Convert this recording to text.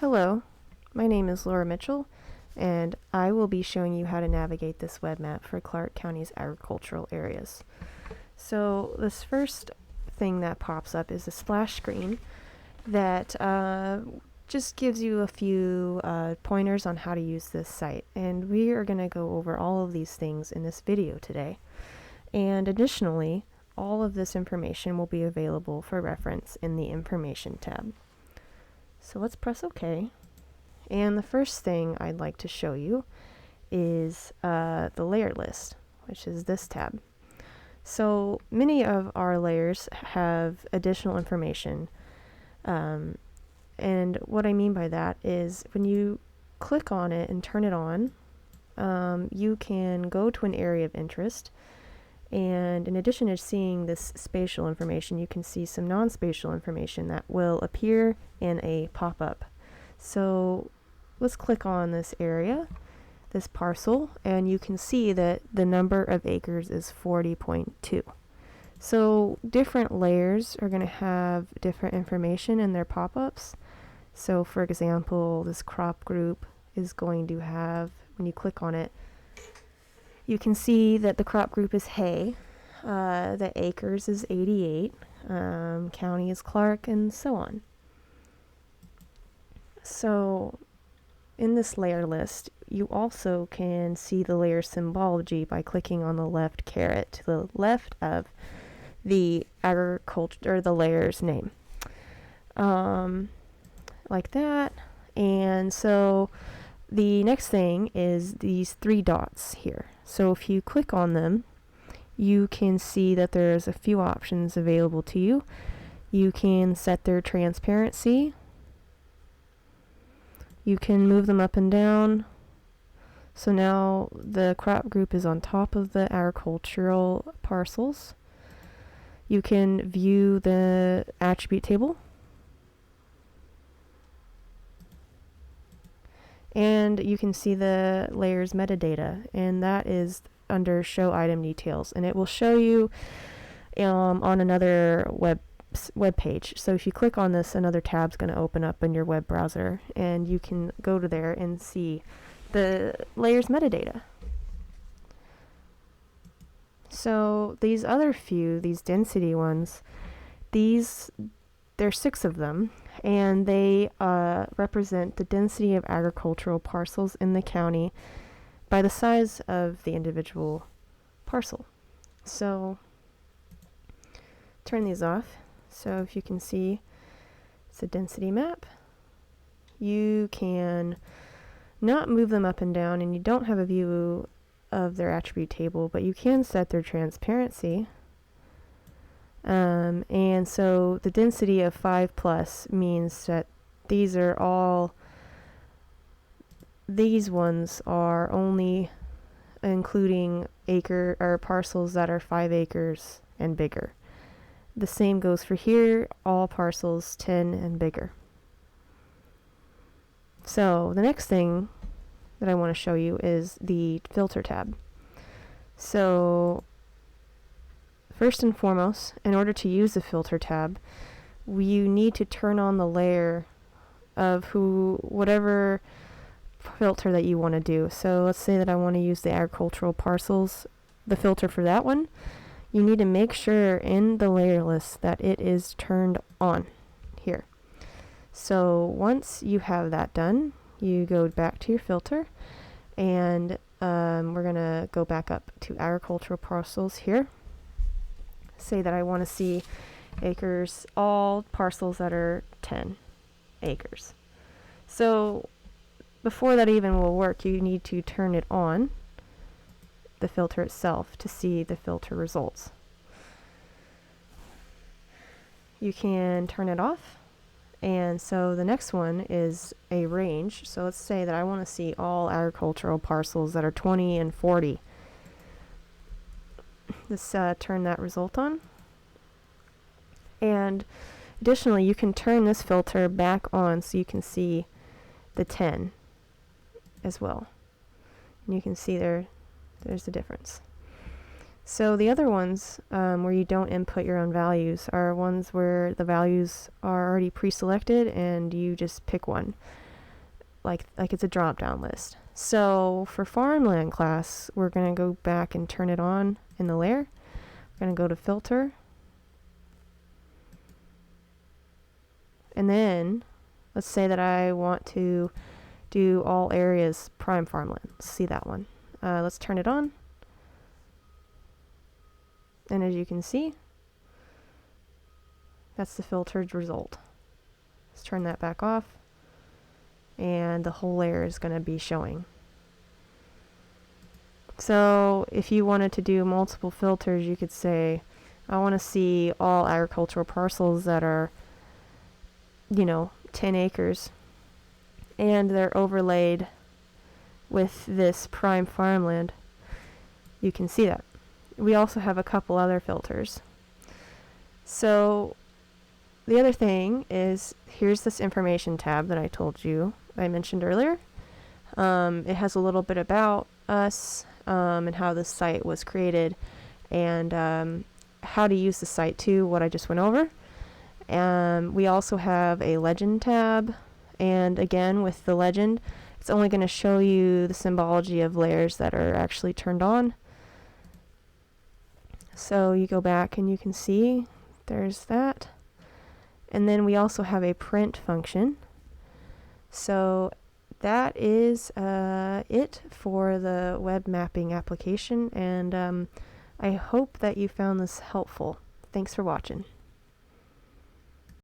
Hello, my name is Laura Mitchell, and I will be showing you how to navigate this web map for Clark County's agricultural areas. So this first thing that pops up is a splash screen that just gives you a few pointers on how to use this site, and we are going to go over all of these things in this video today. And additionally, all of this information will be available for reference in the Information tab. So let's press OK. And the first thing I'd like to show you is the layer list, which is this tab. So many of our layers have additional information. And what I mean by that is when you click on it and turn it on, you can go to an area of interest. And in addition to seeing this spatial information, you can see some non-spatial information that will appear in a pop-up. So let's click on this area, this parcel, and you can see that the number of acres is 40.2. So different layers are going to have different information in their pop-ups. So for example, this crop group is going to have, when you click on it, you can see that the crop group is hay, the acres is 88, county is Clark, and so on. So in this layer list, you also can see the layer symbology by clicking on the left caret to the left of the agriculture or the layer's name, like that. And so the next thing is these three dots here. So if you click on them, you can see that there's a few options available to you. You can set their transparency. You can move them up and down. So now the crop group is on top of the agricultural parcels. You can view the attribute table. And you can see the layer's metadata, and that is under Show Item Details, and it will show you on another web page. So if you click on this, another tab's going to open up in your web browser, and you can go to there and see the layer's metadata. So these other few, these density ones, there's 6 of them, and they represent the density of agricultural parcels in the county by the size of the individual parcel. So turn these off. So if you can see, it's a density map. You can not move them up and down, and you don't have a view of their attribute table, but you can set their transparency. And so the density of 5+ means that these ones are only including acre or parcels that are 5 acres and bigger. The same goes for here, all parcels 10 and bigger. So the next thing that I want to show you is the filter tab. So first and foremost, in order to use the filter tab, you need to turn on the layer of whatever filter that you want to do. So let's say that I want to use the agricultural parcels, the filter for that one. You need to make sure in the layer list that it is turned on here. So once you have that done, you go back to your filter, and we're going to go back up to agricultural parcels here. Say that I want to see acres, all parcels that are 10 acres. So before that even will work, you need to turn it on, the filter itself, to see the filter results. You can turn it off, and so the next one is a range. So let's say that I want to see all agricultural parcels that are 20 and 40. Let's turn that result on. And additionally, you can turn this filter back on so you can see the 10 as well. And you can see there's the difference. So the other ones where you don't input your own values are ones where the values are already pre-selected and you just pick one. like it's a drop down list. So for farmland class, we're going to go back and turn it on in the layer. We're going to go to filter. And then let's say that I want to do all areas prime farmland. Let's see that one. Let's turn it on. And as you can see, that's the filtered result. Let's turn that back off. And the whole layer is going to be showing. So if you wanted to do multiple filters, you could say, I want to see all agricultural parcels that are, 10 acres. And they're overlaid with this prime farmland. You can see that. We also have a couple other filters. So the other thing is, here's this information tab that I mentioned earlier. It has a little bit about us and how the site was created, and how to use the site too, what I just went over. We also have a legend tab, and again with the legend, it's only going to show you the symbology of layers that are actually turned on. So you go back and you can see there's that. And then we also have a print function. So that is it for the web mapping application, and I hope that you found this helpful. Thanks for watching.